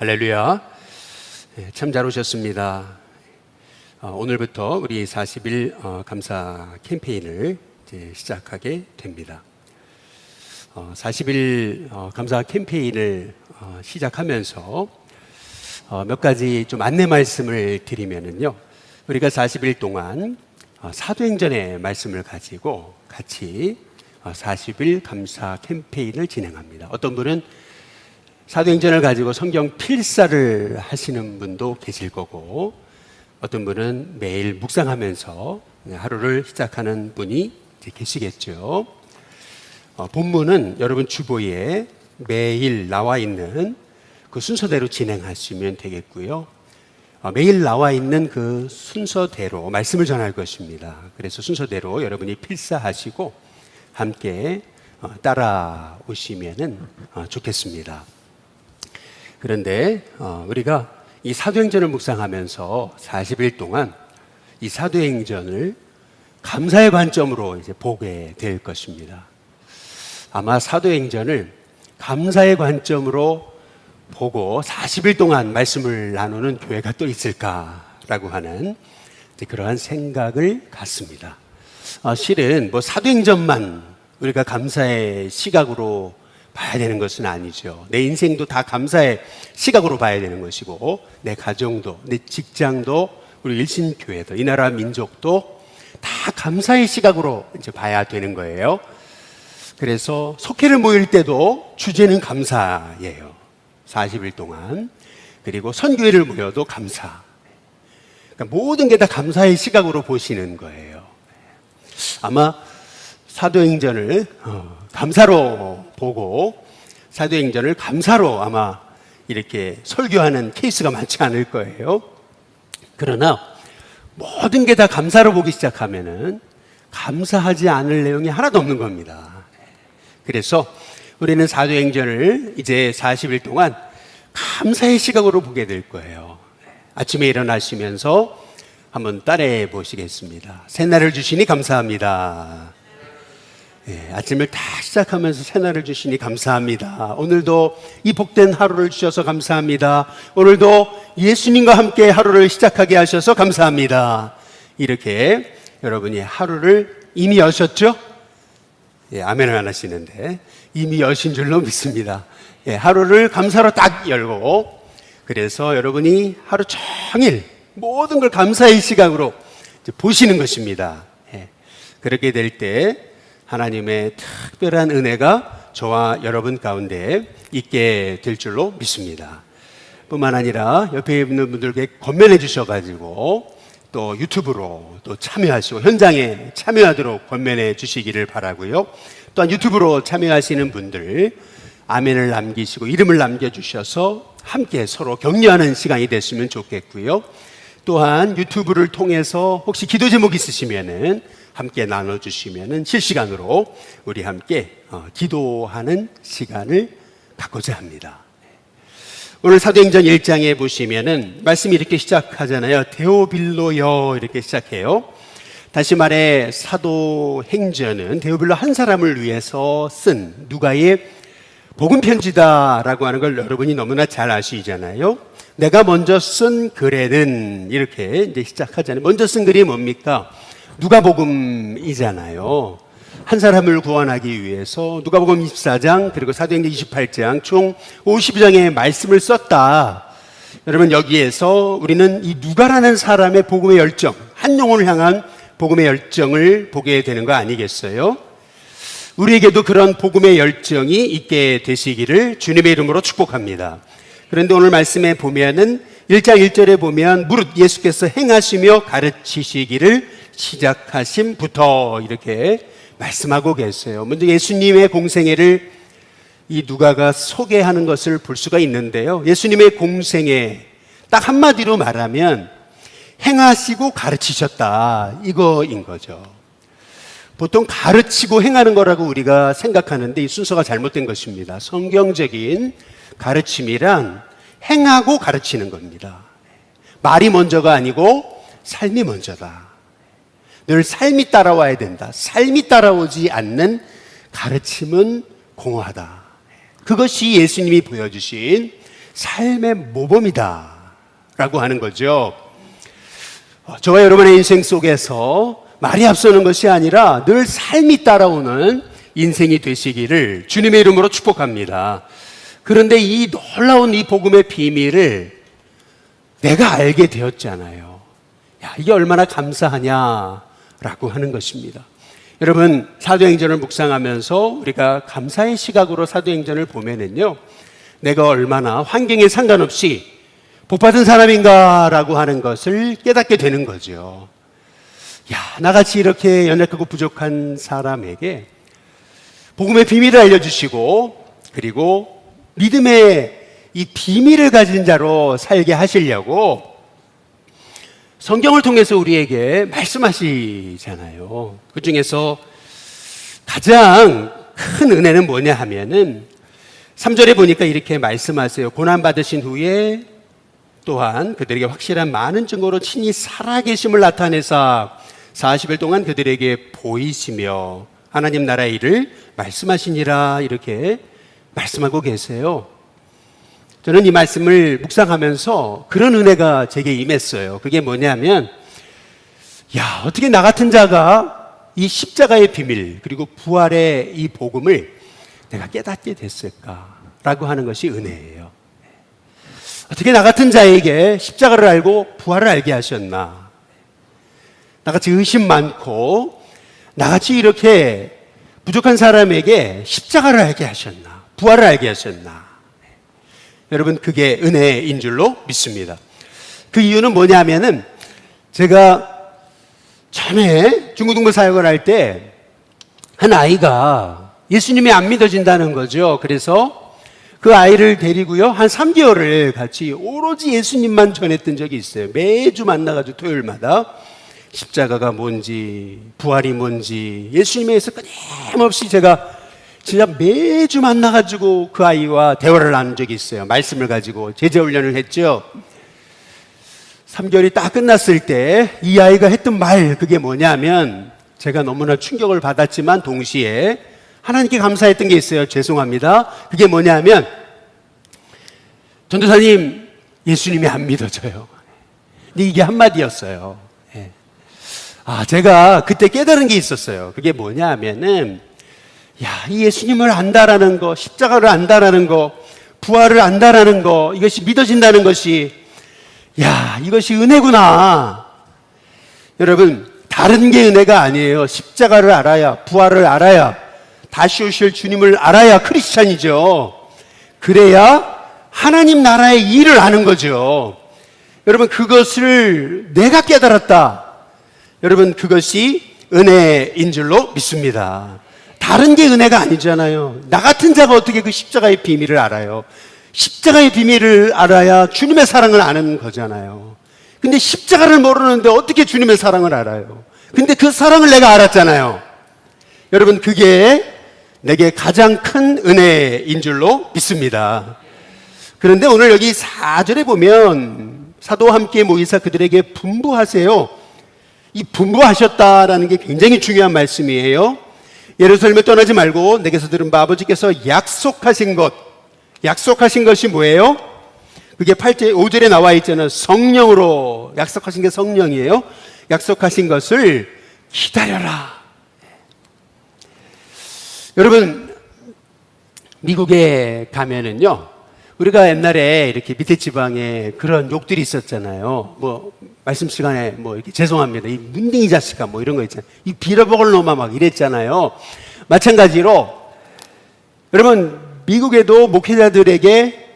할렐루야. 참 잘 오셨습니다. 오늘부터 우리 40일 감사 캠페인을 이제 시작하게 됩니다. 40일 감사 캠페인을 시작하면서 몇 가지 좀 안내 말씀을 드리면은요, 우리가 40일 동안 사도행전의 말씀을 가지고 같이 40일 감사 캠페인을 진행합니다. 어떤 분은 사도행전을 가지고 성경 필사를 하시는 분도 계실 거고, 어떤 분은 매일 묵상하면서 하루를 시작하는 분이 이제 계시겠죠. 본문은 여러분 주보에 매일 나와 있는 그 순서대로 진행하시면 되겠고요. 매일 나와 있는 그 순서대로 말씀을 전할 것입니다. 그래서 순서대로 여러분이 필사하시고 함께 따라오시면 좋겠습니다. 그런데 우리가 이 사도행전을 묵상하면서 40일 동안 이 사도행전을 감사의 관점으로 이제 보게 될 것입니다. 아마 사도행전을 감사의 관점으로 보고 40일 동안 말씀을 나누는 교회가 또 있을까라고 하는 그러한 생각을 갖습니다. 실은 뭐 사도행전만 우리가 감사의 시각으로 봐야 되는 것은 아니죠. 내 인생도 다 감사의 시각으로 봐야 되는 것이고, 내 가정도, 내 직장도, 우리 일신교회도, 이 나라 민족도 다 감사의 시각으로 이제 봐야 되는 거예요. 그래서 속회를 모일 때도 주제는 감사예요. 40일 동안. 그리고 선교회를 모여도 감사. 그러니까 모든 게 다 감사의 시각으로 보시는 거예요. 아마 사도행전을 감사로 보고 사도행전을 감사로 아마 이렇게 설교하는 케이스가 많지 않을 거예요. 그러나 모든 게 다 감사로 보기 시작하면은 감사하지 않을 내용이 하나도 없는 겁니다. 그래서 우리는 사도행전을 이제 40일 동안 감사의 시각으로 보게 될 거예요. 아침에 일어나시면서 한번 따라해 보시겠습니다. 새날을 주시니 감사합니다. 아침을 다 시작하면서 새날을 주시니 감사합니다. 오늘도 이 복된 하루를 주셔서 감사합니다. 오늘도 예수님과 함께 하루를 시작하게 하셔서 감사합니다. 이렇게 여러분이 하루를 이미 여셨죠? 아멘을 안 하시는데 이미 여신 줄로 믿습니다. 하루를 감사로 딱 열고, 그래서 여러분이 하루 종일 모든 걸 감사의 시각으로 보시는 것입니다. 그렇게 될 때 하나님의 특별한 은혜가 저와 여러분 가운데 있게 될 줄로 믿습니다. 뿐만 아니라 옆에 있는 분들께 권면해 주셔가지고 또 유튜브로 또 참여하시고 현장에 참여하도록 권면해 주시기를 바라고요. 또한 유튜브로 참여하시는 분들 아멘을 남기시고 이름을 남겨주셔서 함께 서로 격려하는 시간이 됐으면 좋겠고요. 또한 유튜브를 통해서 혹시 기도 제목 있으시면은 함께 나눠주시면은 실시간으로 우리 함께 기도하는 시간을 갖고자 합니다. 오늘 사도행전 1장에 보시면은 말씀이 이렇게 시작하잖아요. 데오빌로여 이렇게 시작해요. 다시 말해 사도행전은 데오빌로 한 사람을 위해서 쓴 누가의 복음 편지다라고 하는 걸 여러분이 너무나 잘 아시잖아요. 내가 먼저 쓴 글에는 이렇게 이제 시작하잖아요. 먼저 쓴 글이 뭡니까? 누가복음이잖아요. 한 사람을 구원하기 위해서 누가복음 24장 그리고 사도행전 28장 총 52장의 말씀을 썼다. 여러분, 여기에서 우리는 이 누가라는 사람의 복음의 열정, 한 영혼을 향한 복음의 열정을 보게 되는 거 아니겠어요? 우리에게도 그런 복음의 열정이 있게 되시기를 주님의 이름으로 축복합니다. 그런데 오늘 말씀에 보면은 1장 1절에 보면 무릇 예수께서 행하시며 가르치시기를 시작하심부터 이렇게 말씀하고 계세요. 먼저 예수님의 공생애를 이 누가가 소개하는 것을 볼 수가 있는데요. 예수님의 공생애 딱 한마디로 말하면 행하시고 가르치셨다, 이거인 거죠. 보통 가르치고 행하는 거라고 우리가 생각하는데 이 순서가 잘못된 것입니다. 성경적인 가르침이란 행하고 가르치는 겁니다. 말이 먼저가 아니고 삶이 먼저다. 늘 삶이 따라와야 된다. 삶이 따라오지 않는 가르침은 공허하다. 그것이 예수님이 보여주신 삶의 모범이다 라고 하는 거죠. 저와 여러분의 인생 속에서 말이 앞서는 것이 아니라 늘 삶이 따라오는 인생이 되시기를 주님의 이름으로 축복합니다. 그런데 이 놀라운 이 복음의 비밀을 내가 알게 되었잖아요. 야, 이게 얼마나 감사하냐라고 하는 것입니다. 여러분, 사도행전을 묵상하면서 우리가 감사의 시각으로 사도행전을 보면은요, 내가 얼마나 환경에 상관없이 복받은 사람인가라고 하는 것을 깨닫게 되는 거죠. 야, 나같이 이렇게 연약하고 부족한 사람에게 복음의 비밀을 알려주시고, 그리고 믿음의 이 비밀을 가진 자로 살게 하시려고 성경을 통해서 우리에게 말씀하시잖아요. 그 중에서 가장 큰 은혜는 뭐냐 하면은 3절에 보니까 이렇게 말씀하세요. 고난받으신 후에 또한 그들에게 확실한 많은 증거로 친히 살아계심을 나타내사 40일 동안 그들에게 보이시며 하나님 나라의 일을 말씀하시니라, 이렇게 말씀하고 계세요. 저는 이 말씀을 묵상하면서 그런 은혜가 제게 임했어요. 그게 뭐냐면, 야, 어떻게 나 같은 자가 이 십자가의 비밀 그리고 부활의 이 복음을 내가 깨닫게 됐을까라고 하는 것이 은혜예요. 어떻게 나 같은 자에게 십자가를 알고 부활을 알게 하셨나? 나같이 의심 많고 나같이 이렇게 부족한 사람에게 십자가를 알게 하셨나? 부활을 알게 하셨나? 여러분, 그게 은혜인 줄로 믿습니다. 그 이유는 뭐냐면은, 제가 전에 중고등부 사역을 할 때 한 아이가 예수님이 안 믿어진다는 거죠. 그래서 그 아이를 데리고요, 한 3개월을 같이 오로지 예수님만 전했던 적이 있어요. 매주 만나가지고 토요일마다 십자가가 뭔지, 부활이 뭔지, 예수님에 대해서 끊임없이 제가 진짜 매주 만나가지고 그 아이와 대화를 나눈 적이 있어요. 말씀을 가지고 제자훈련을 했죠. 3개월이 딱 끝났을 때 이 아이가 했던 말, 그게 뭐냐면, 제가 너무나 충격을 받았지만 동시에 하나님께 감사했던 게 있어요. 죄송합니다. 그게 뭐냐면, 전도사님, 예수님이 안 믿어져요. 근데 이게 한마디였어요. 제가 그때 깨달은 게 있었어요. 그게 뭐냐 하면은, 야, 이 예수님을 안다라는 거, 십자가를 안다라는 거, 부활을 안다라는 거, 이것이 믿어진다는 것이, 야, 이것이 은혜구나. 여러분, 다른 게 은혜가 아니에요. 십자가를 알아야, 부활을 알아야, 다시 오실 주님을 알아야 크리스찬이죠. 그래야 하나님 나라의 일을 아는 거죠. 여러분, 그것을 내가 깨달았다. 여러분, 그것이 은혜인 줄로 믿습니다. 다른 게 은혜가 아니잖아요. 나 같은 자가 어떻게 그 십자가의 비밀을 알아요? 십자가의 비밀을 알아야 주님의 사랑을 아는 거잖아요. 근데 십자가를 모르는데 어떻게 주님의 사랑을 알아요? 근데 그 사랑을 내가 알았잖아요. 여러분, 그게 내게 가장 큰 은혜인 줄로 믿습니다. 그런데 오늘 여기 4절에 보면, 사도와 함께 모이사 그들에게 분부하세요. 이 분부하셨다라는 게 굉장히 중요한 말씀이에요. 예루살렘에 떠나지 말고 내게서 들은 바 아버지께서 약속하신 것, 약속하신 것이 뭐예요? 그게 5절에 나와 있잖아요. 성령으로 약속하신 게 성령이에요. 약속하신 것을 기다려라. 여러분, 미국에 가면은요, 우리가 옛날에 이렇게 밑에 지방에 그런 욕들이 있었잖아요. 뭐 말씀 시간에 뭐 이렇게 죄송합니다, 이 문딩이 자식아, 뭐 이런 거 있잖아요. 이 빌어먹을 놈아, 막 이랬잖아요. 마찬가지로 여러분, 미국에도 목회자들에게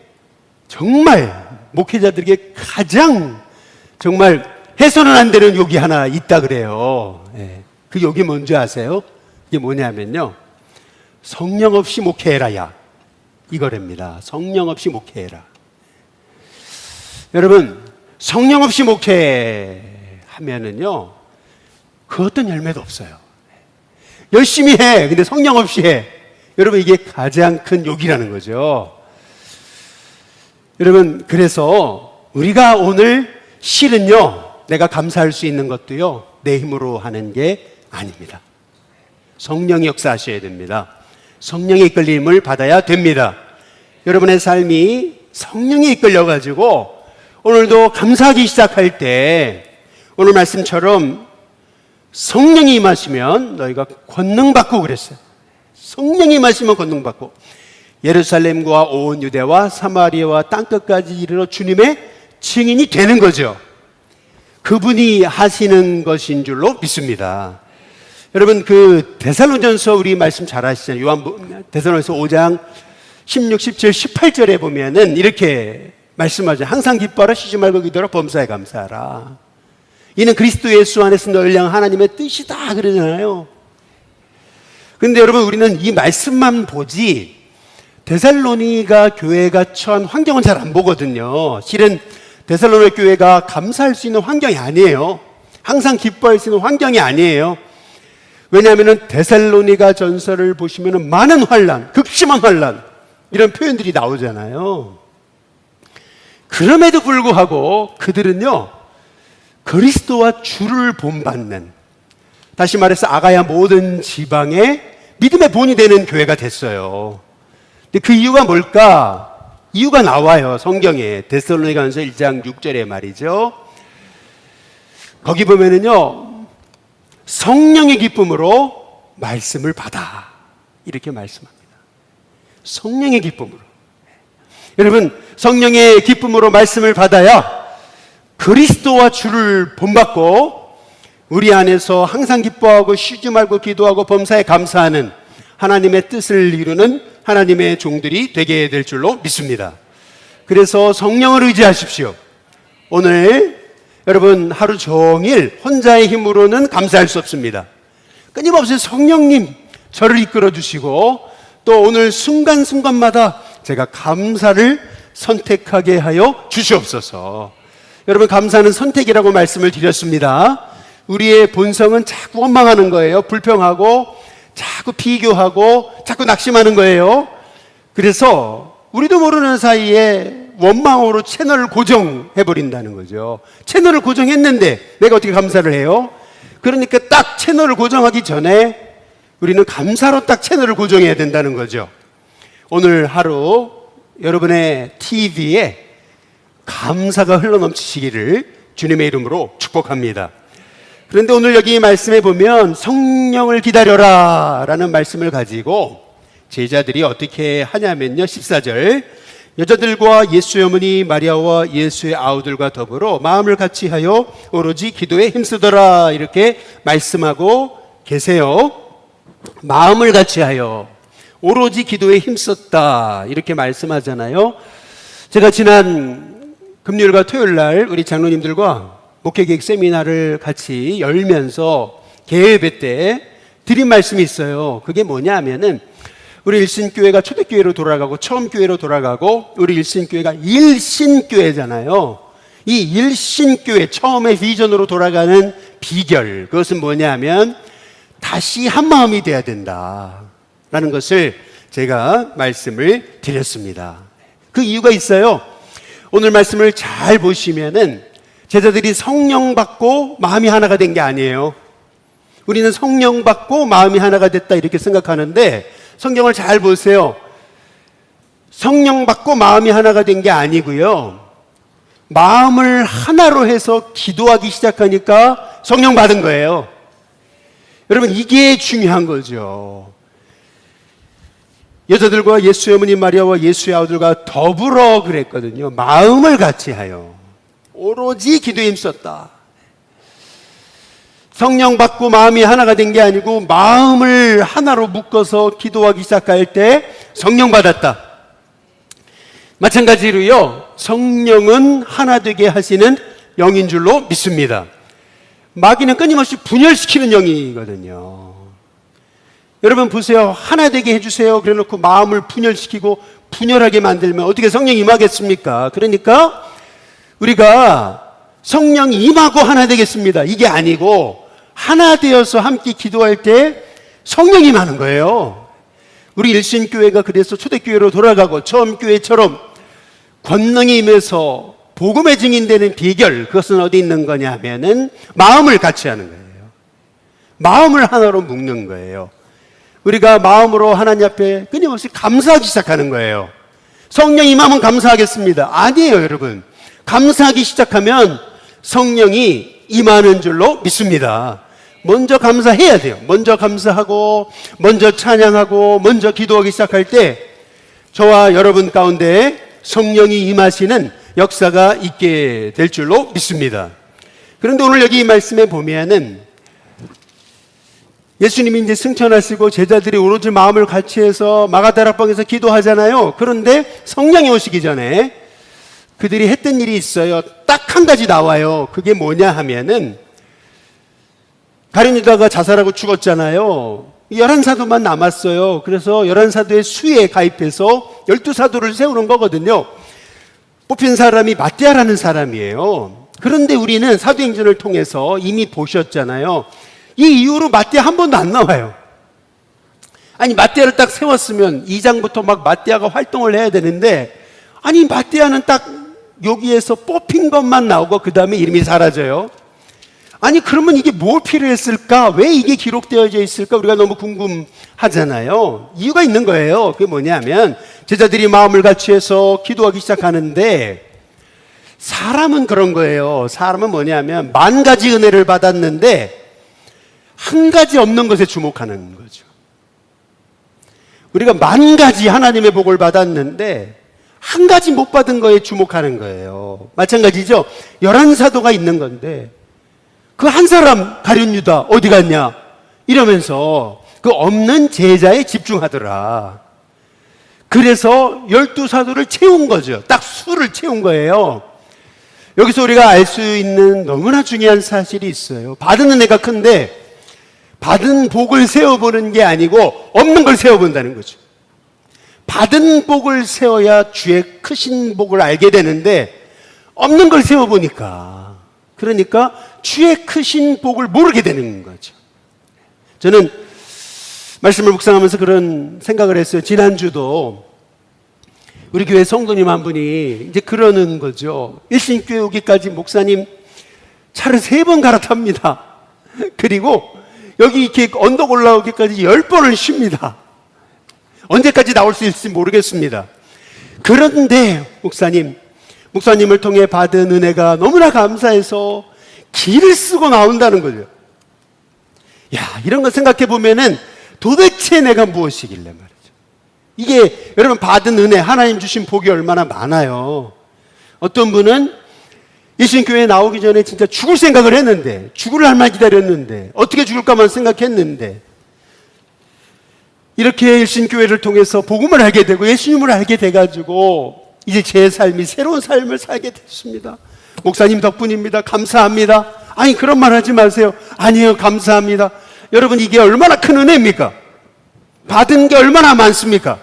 정말, 목회자들에게 가장 정말 해서는 안 되는 욕이 하나 있다 그래요. 그 욕이 뭔지 아세요? 이게 뭐냐면요, 성령 없이 목회해라, 야, 이거랍니다. 성령 없이 목회해라. 여러분, 성령 없이 목회하면은요, 그 어떤 열매도 없어요. 열심히 해, 근데 성령 없이 해. 여러분, 이게 가장 큰 욕이라는 거죠. 여러분, 그래서 우리가 오늘 실은요, 내가 감사할 수 있는 것도요, 내 힘으로 하는 게 아닙니다. 성령이 역사하셔야 됩니다. 성령의 이끌림을 받아야 됩니다. 여러분의 삶이 성령이 이끌려가지고 오늘도 감사하기 시작할 때 오늘 말씀처럼 성령이 임하시면 너희가 권능받고 그랬어요. 성령이 임하시면 권능받고 예루살렘과 온 유대와 사마리아와 땅끝까지 이르러 주님의 증인이 되는 거죠. 그분이 하시는 것인 줄로 믿습니다. 여러분, 그 데살로니가전서 우리 말씀 잘 아시잖아요. 데살로니가서 5장 16, 17, 18절에 보면은 이렇게 말씀하죠. 항상 기뻐하라, 쉬지 말고 기도하라, 범사에 감사하라. 이는 그리스도 예수 안에서 너희를 향한 하나님의 뜻이다 그러잖아요. 그런데 여러분, 우리는 이 말씀만 보지 데살로니가 교회가 처한 환경은 잘 안 보거든요. 실은 데살로니가 교회가 감사할 수 있는 환경이 아니에요. 항상 기뻐할 수 있는 환경이 아니에요. 왜냐하면 데살로니가 전서를 보시면 많은 환난, 극심한 환난 이런 표현들이 나오잖아요. 그럼에도 불구하고 그들은요, 그리스도와 주를 본받는, 다시 말해서 아가야 모든 지방의 믿음의 본이 되는 교회가 됐어요. 근데 그 이유가 뭘까? 이유가 나와요. 성경에 데살로니가전서 1장 6절에 말이죠. 거기 보면은요, 성령의 기쁨으로 말씀을 받아 이렇게 말씀합니다. 성령의 기쁨으로. 여러분, 성령의 기쁨으로 말씀을 받아야 그리스도와 주를 본받고 우리 안에서 항상 기뻐하고 쉬지 말고 기도하고 범사에 감사하는 하나님의 뜻을 이루는 하나님의 종들이 되게 될 줄로 믿습니다. 그래서 성령을 의지하십시오. 오늘 여러분, 하루 종일 혼자의 힘으로는 감사할 수 없습니다. 끊임없이 성령님 저를 이끌어 주시고 또 오늘 순간순간마다 제가 감사를 선택하게 하여 주시옵소서. 여러분, 감사는 선택이라고 말씀을 드렸습니다. 우리의 본성은 자꾸 원망하는 거예요. 불평하고 자꾸 비교하고 자꾸 낙심하는 거예요. 그래서 우리도 모르는 사이에 원망으로 채널을 고정해버린다는 거죠. 채널을 고정했는데 내가 어떻게 감사를 해요? 그러니까 딱 채널을 고정하기 전에 우리는 감사로 딱 채널을 고정해야 된다는 거죠. 오늘 하루 여러분의 TV에 감사가 흘러넘치시기를 주님의 이름으로 축복합니다. 그런데 오늘 여기 말씀에 보면 성령을 기다려라 라는 말씀을 가지고 제자들이 어떻게 하냐면요, 14절 여자들과 예수의 어머니 마리아와 예수의 아우들과 더불어 마음을 같이 하여 오로지 기도에 힘쓰더라 이렇게 말씀하고 계세요. 마음을 같이 하여 오로지 기도에 힘썼다 이렇게 말씀하잖아요. 제가 지난 금요일과 토요일 날 우리 장로님들과 목회계획 세미나를 같이 열면서 개회배 때 드린 말씀이 있어요. 그게 뭐냐 하면은 우리 일신교회가 초대교회로 돌아가고 처음 교회로 돌아가고 우리 일신교회가 일신교회잖아요. 이 일신교회 처음의 비전으로 돌아가는 비결, 그것은 뭐냐면 다시 한 마음이 돼야 된다라는 것을 제가 말씀을 드렸습니다. 그 이유가 있어요. 오늘 말씀을 잘 보시면은 제자들이 성령 받고 마음이 하나가 된 게 아니에요. 우리는 성령 받고 마음이 하나가 됐다 이렇게 생각하는데 성경을 잘 보세요. 성령 받고 마음이 하나가 된 게 아니고요. 마음을 하나로 해서 기도하기 시작하니까 성령 받은 거예요. 여러분, 이게 중요한 거죠. 여자들과 예수의 어머니 마리아와 예수의 아우들과 더불어 그랬거든요. 마음을 같이 하여 오로지 기도에 힘썼다. 성령 받고 마음이 하나가 된 게 아니고 마음을 하나로 묶어서 기도하기 시작할 때 성령 받았다. 마찬가지로요, 성령은 하나 되게 하시는 영인 줄로 믿습니다. 마귀는 끊임없이 분열시키는 영이거든요. 여러분 보세요. 하나 되게 해주세요 그래 놓고 마음을 분열시키고 분열하게 만들면 어떻게 성령이 임하겠습니까? 그러니까 우리가 성령이 임하고 하나 되겠습니다 이게 아니고 하나 되어서 함께 기도할 때 성령이 임하는 거예요. 우리 일신교회가 그래서 초대교회로 돌아가고 처음 교회처럼 권능이 임해서 복음의 증인되는 비결, 그것은 어디 있는 거냐 하면은 마음을 같이 하는 거예요. 마음을 하나로 묶는 거예요. 우리가 마음으로 하나님 앞에 끊임없이 감사하기 시작하는 거예요. 성령 임하면 감사하겠습니다. 아니에요, 여러분. 감사하기 시작하면 성령이 임하는 줄로 믿습니다. 먼저 감사해야 돼요. 먼저 감사하고, 먼저 찬양하고, 먼저 기도하기 시작할 때 저와 여러분 가운데 성령이 임하시는 역사가 있게 될 줄로 믿습니다. 그런데 오늘 여기 이 말씀에 보면은 예수님이 이제 승천하시고 제자들이 오로지 마음을 같이 해서 마가다락방에서 기도하잖아요. 그런데 성령이 오시기 전에 그들이 했던 일이 있어요. 딱 한 가지 나와요. 그게 뭐냐 하면은 가룟 유다가 자살하고 죽었잖아요. 11사도만 남았어요. 그래서 11사도의 수에 가입해서 12사도를 세우는 거거든요. 뽑힌 사람이 마띠아라는 사람이에요. 그런데 우리는 사도행전을 통해서 이미 보셨잖아요. 이 이후로 마띠아 한 번도 안 나와요. 아니, 마띠아를 딱 세웠으면 2장부터 막 마띠아가 활동을 해야 되는데, 아니, 마띠아는 딱 여기에서 뽑힌 것만 나오고 그 다음에 이름이 사라져요. 아니, 그러면 이게 뭘 필요했을까? 왜 이게 기록되어져 있을까? 우리가 너무 궁금하잖아요. 이유가 있는 거예요. 그게 뭐냐면 제자들이 마음을 같이 해서 기도하기 시작하는데, 사람은 그런 거예요. 사람은 뭐냐면 10,000가지 은혜를 받았는데 한 가지 없는 것에 주목하는 거죠. 우리가 10,000가지 하나님의 복을 받았는데 한 가지 못 받은 거에 주목하는 거예요. 마찬가지죠. 11사도가 있는 건데 그 한 사람 가룟 유다 어디 갔냐 이러면서 그 없는 제자에 집중하더라. 그래서 12사도를 채운 거죠. 딱 수를 채운 거예요. 여기서 우리가 알 수 있는 너무나 중요한 사실이 있어요. 받은 은혜가 큰데 받은 복을 세워보는 게 아니고 없는 걸 세워본다는 거죠. 받은 복을 세워야 주의 크신 복을 알게 되는데 없는 걸 세워보니까, 그러니까 주의 크신 복을 모르게 되는 거죠. 저는 말씀을 묵상하면서 그런 생각을 했어요. 지난주도 우리 교회 성도님 한 분이 이제 그러는 거죠. 일신교회 오기까지 목사님 차를 3번 갈아탑니다. 그리고 여기 이렇게 언덕 올라오기까지 10번을 쉽니다. 언제까지 나올 수 있을지 모르겠습니다. 그런데 목사님을 통해 받은 은혜가 너무나 감사해서 길을 쓰고 나온다는 거죠. 야, 이런 거 생각해 보면은 도대체 내가 무엇이길래 말이죠. 이게 여러분 받은 은혜, 하나님 주신 복이 얼마나 많아요. 어떤 분은 일신교회에 나오기 전에 진짜 죽을 생각을 했는데, 죽을 날만 기다렸는데, 어떻게 죽을까만 생각했는데, 이렇게 일신교회를 통해서 복음을 알게 되고 예수님을 알게 돼가지고 이제 제 삶이 새로운 삶을 살게 됐습니다. 목사님 덕분입니다. 감사합니다. 아니, 그런 말 하지 마세요. 아니에요, 감사합니다. 여러분, 이게 얼마나 큰 은혜입니까? 받은 게 얼마나 많습니까?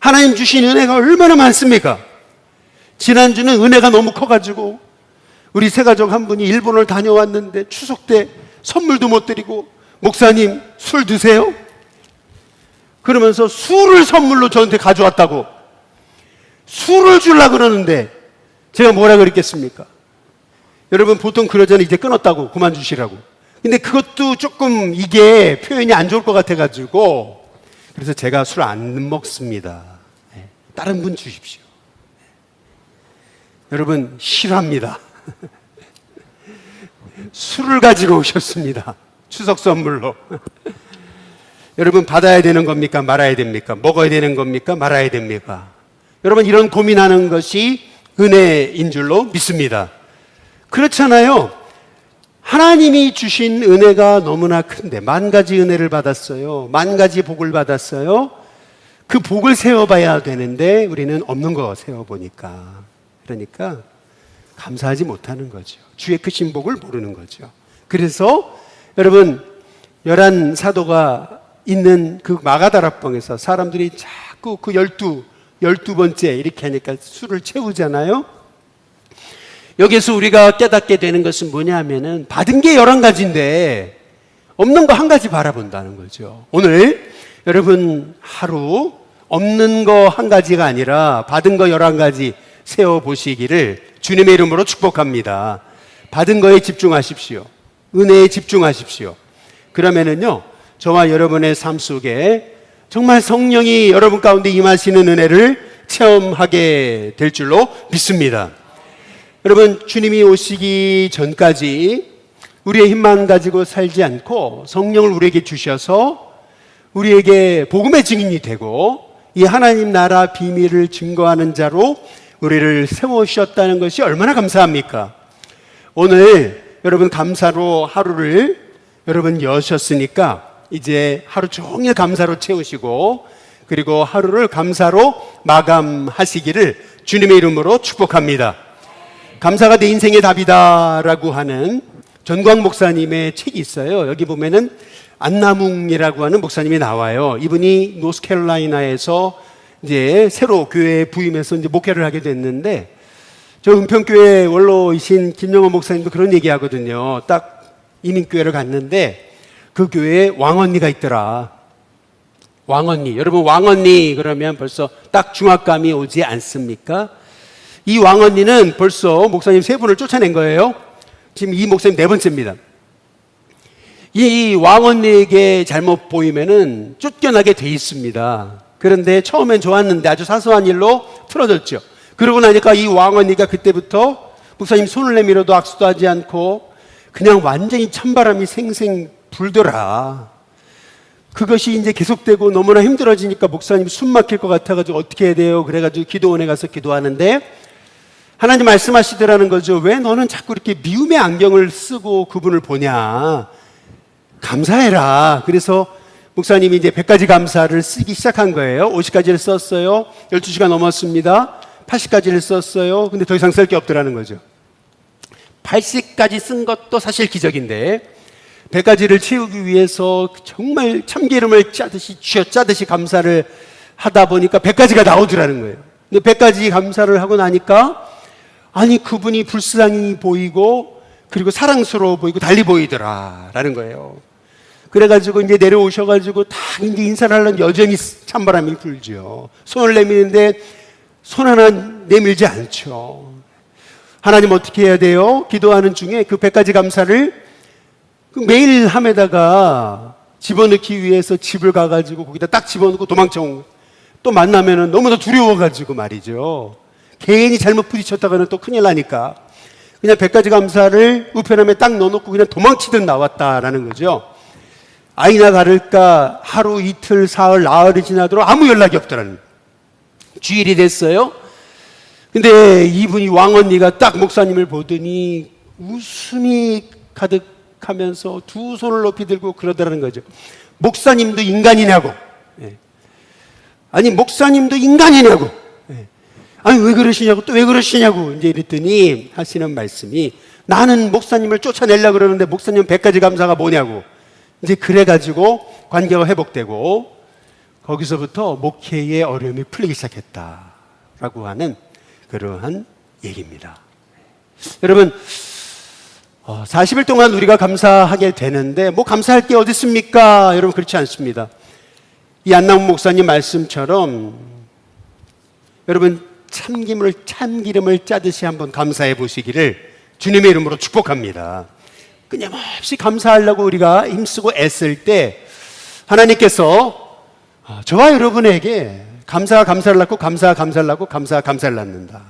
하나님 주신 은혜가 얼마나 많습니까? 지난주는 은혜가 너무 커가지고 우리 새가족 한 분이 일본을 다녀왔는데 추석 때 선물도 못 드리고, 목사님 술 드세요? 그러면서 술을 선물로 저한테 가져왔다고 술을 주려고 그러는데 제가 뭐라 그랬겠습니까? 여러분, 보통 그러잖아요. 이제 끊었다고 그만 주시라고. 근데 그것도 조금 이게 표현이 안 좋을 것 같아가지고 그래서 제가 술 안 먹습니다. 다른 분 주십시오. 여러분, 싫어합니다. 술을 가지고 오셨습니다. 추석 선물로. 여러분, 받아야 되는 겁니까? 말아야 됩니까? 먹어야 되는 겁니까? 말아야 됩니까? 여러분, 이런 고민하는 것이 은혜인 줄로 믿습니다. 그렇잖아요. 하나님이 주신 은혜가 너무나 큰데 10,000가지 은혜를 받았어요. 10,000가지 복을 받았어요. 그 복을 세워봐야 되는데 우리는 없는 거 세워보니까, 그러니까 감사하지 못하는 거죠. 주의 크신 복을 모르는 거죠. 그래서 여러분, 11사도가 있는 그 마가다락방에서 사람들이 자꾸 그 12번째 이렇게 하니까 술을 채우잖아요. 여기서 우리가 깨닫게 되는 것은 뭐냐 하면은 받은 게 11가지인데 없는 거 한 가지 바라본다는 거죠. 오늘 여러분 하루 없는 거 한 가지가 아니라 받은 거 11가지 세워보시기를 주님의 이름으로 축복합니다. 받은 거에 집중하십시오. 은혜에 집중하십시오. 그러면은요, 저와 여러분의 삶 속에 정말 성령이 여러분 가운데 임하시는 은혜를 체험하게 될 줄로 믿습니다. 여러분, 주님이 오시기 전까지 우리의 힘만 가지고 살지 않고 성령을 우리에게 주셔서 우리에게 복음의 증인이 되고 이 하나님 나라 비밀을 증거하는 자로 우리를 세우셨다는 것이 얼마나 감사합니까? 오늘 여러분 감사로 하루를 여러분 여셨으니까 이제 하루 종일 감사로 채우시고 그리고 하루를 감사로 마감하시기를 주님의 이름으로 축복합니다. 감사가 내 인생의 답이다라고 하는 전광 목사님의 책이 있어요. 여기 보면은 안나뭉이라고 하는 목사님이 나와요. 이분이 노스캐롤라이나에서 이제 새로 교회에 부임해서 이제 목회를 하게 됐는데 저 은평교회 원로이신 김영호 목사님도 그런 얘기 하거든요. 딱 이민교회를 갔는데 그 교회에 왕언니가 있더라. 왕언니. 여러분 왕언니 그러면 벌써 딱 중압감이 오지 않습니까? 이 왕언니는 벌써 목사님 3분을 쫓아낸 거예요. 지금 이 목사님 4번째입니다. 이 왕언니에게 잘못 보이면은 쫓겨나게 돼 있습니다. 그런데 처음엔 좋았는데 아주 사소한 일로 틀어졌죠. 그러고 나니까 이 왕언니가 그때부터 목사님 손을 내밀어도 악수도 하지 않고 그냥 완전히 찬바람이 생생 불더라. 그것이 이제 계속되고 너무나 힘들어지니까 목사님 숨 막힐 것 같아가지고 어떻게 해야 돼요? 그래가지고 기도원에 가서 기도하는데 하나님 말씀하시더라는 거죠. 왜 너는 자꾸 이렇게 미움의 안경을 쓰고 그분을 보냐? 감사해라. 그래서 목사님이 이제 100가지 감사를 쓰기 시작한 거예요. 50가지를 썼어요. 12시가 넘었습니다. 80가지를 썼어요. 근데 더 이상 쓸 게 없더라는 거죠. 80가지 쓴 것도 사실 기적인데 100가지를 채우기 위해서 정말 참기름을 짜듯이 쥐어짜듯이 감사를 하다 보니까 100가지가 나오더라는 거예요. 근데 100가지 감사를 하고 나니까 아니 그분이 불쌍히 보이고 그리고 사랑스러워 보이고 달리 보이더라라는 거예요. 그래가지고 이제 내려오셔가지고 다 이제 인사를 하려면 여전히 찬바람이 불죠. 손을 내미는데 손 하나 내밀지 않죠. 하나님 어떻게 해야 돼요? 기도하는 중에 그 100가지 감사를 매일 함에다가 집어넣기 위해서 집을 가가지고 거기다 딱 집어넣고 도망쳐 온 거예요. 또 만나면은 너무나 두려워가지고 말이죠. 괜히 잘못 부딪혔다가는 또 큰일 나니까 그냥 100가지 감사를 우편함에 딱 넣어놓고 그냥 도망치듯 나왔다라는 거죠. 아이나 다를까 하루 이틀 사흘 나흘이 지나도록 아무 연락이 없더라는 거예요. 주일이 됐어요. 근데 이분이 왕언니가 딱 목사님을 보더니 웃음이 가득하면서 두 손을 높이 들고 그러더라는 거죠. 목사님도 인간이냐고. 아니 목사님도 인간이냐고. 아니 왜 그러시냐고 또 왜 그러시냐고 이제 이랬더니 하시는 말씀이 나는 목사님을 쫓아내려고 그러는데 목사님 100가지 감사가 뭐냐고. 이제 그래가지고 관계가 회복되고 거기서부터 목회의 어려움이 풀리기 시작했다라고 하는 그러한 얘기입니다. 여러분 40일 동안 우리가 감사하게 되는데 뭐 감사할 게 어디 있습니까? 여러분 그렇지 않습니다. 이 안나문 목사님 말씀처럼 여러분 참기름을 짜듯이 한번 감사해 보시기를 주님의 이름으로 축복합니다. 끊임없이 감사하려고 우리가 힘쓰고 애쓸 때 하나님께서 저와 여러분에게 감사가 감사를 낳고 감사가 감사를 낳고 감사가 감사를 낳는다.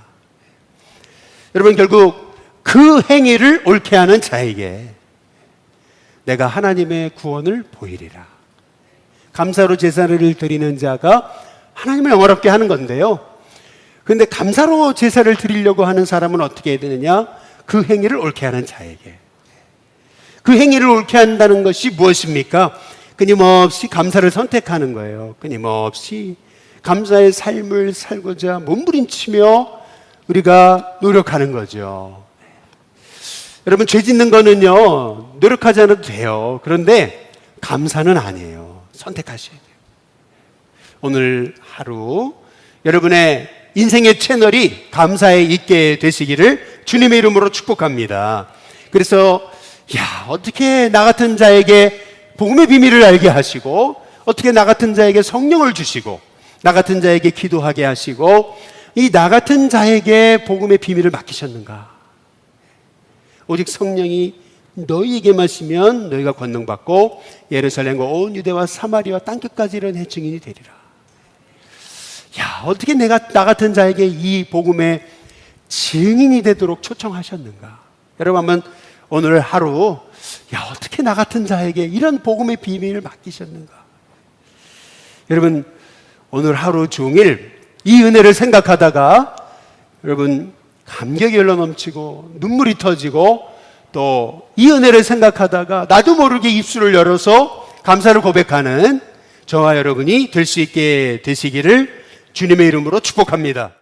여러분 결국 그 행위를 옳게 하는 자에게 내가 하나님의 구원을 보이리라. 감사로 제사를 드리는 자가 하나님을 영화롭게 하는 건데요. 그런데 감사로 제사를 드리려고 하는 사람은 어떻게 해야 되느냐? 그 행위를 옳게 하는 자에게. 그 행위를 옳게 한다는 것이 무엇입니까? 끊임없이 감사를 선택하는 거예요. 끊임없이 감사의 삶을 살고자 몸부림치며 우리가 노력하는 거죠. 여러분 죄 짓는 거는요 노력하지 않아도 돼요. 그런데 감사는 아니에요. 선택하셔야 돼요. 오늘 하루 여러분의 인생의 채널이 감사에 있게 되시기를 주님의 이름으로 축복합니다. 그래서 어떻게 나 같은 자에게 복음의 비밀을 알게 하시고 어떻게 나 같은 자에게 성령을 주시고 나 같은 자에게 기도하게 하시고 이 나 같은 자에게 복음의 비밀을 맡기셨는가? 오직 성령이 너희에게 마시면 너희가 권능받고 예루살렘과 온 유대와 사마리아 땅끝까지 이르는 증인이 되리라. 야, 어떻게 나 같은 자에게 이 복음의 증인이 되도록 초청하셨는가? 여러분 한번 오늘 하루, 야, 어떻게 나 같은 자에게 이런 복음의 비밀을 맡기셨는가? 여러분, 오늘 하루 종일 이 은혜를 생각하다가 여러분 감격이 흘러 넘치고 눈물이 터지고 또 이 은혜를 생각하다가 나도 모르게 입술을 열어서 감사를 고백하는 저와 여러분이 될 수 있게 되시기를 주님의 이름으로 축복합니다.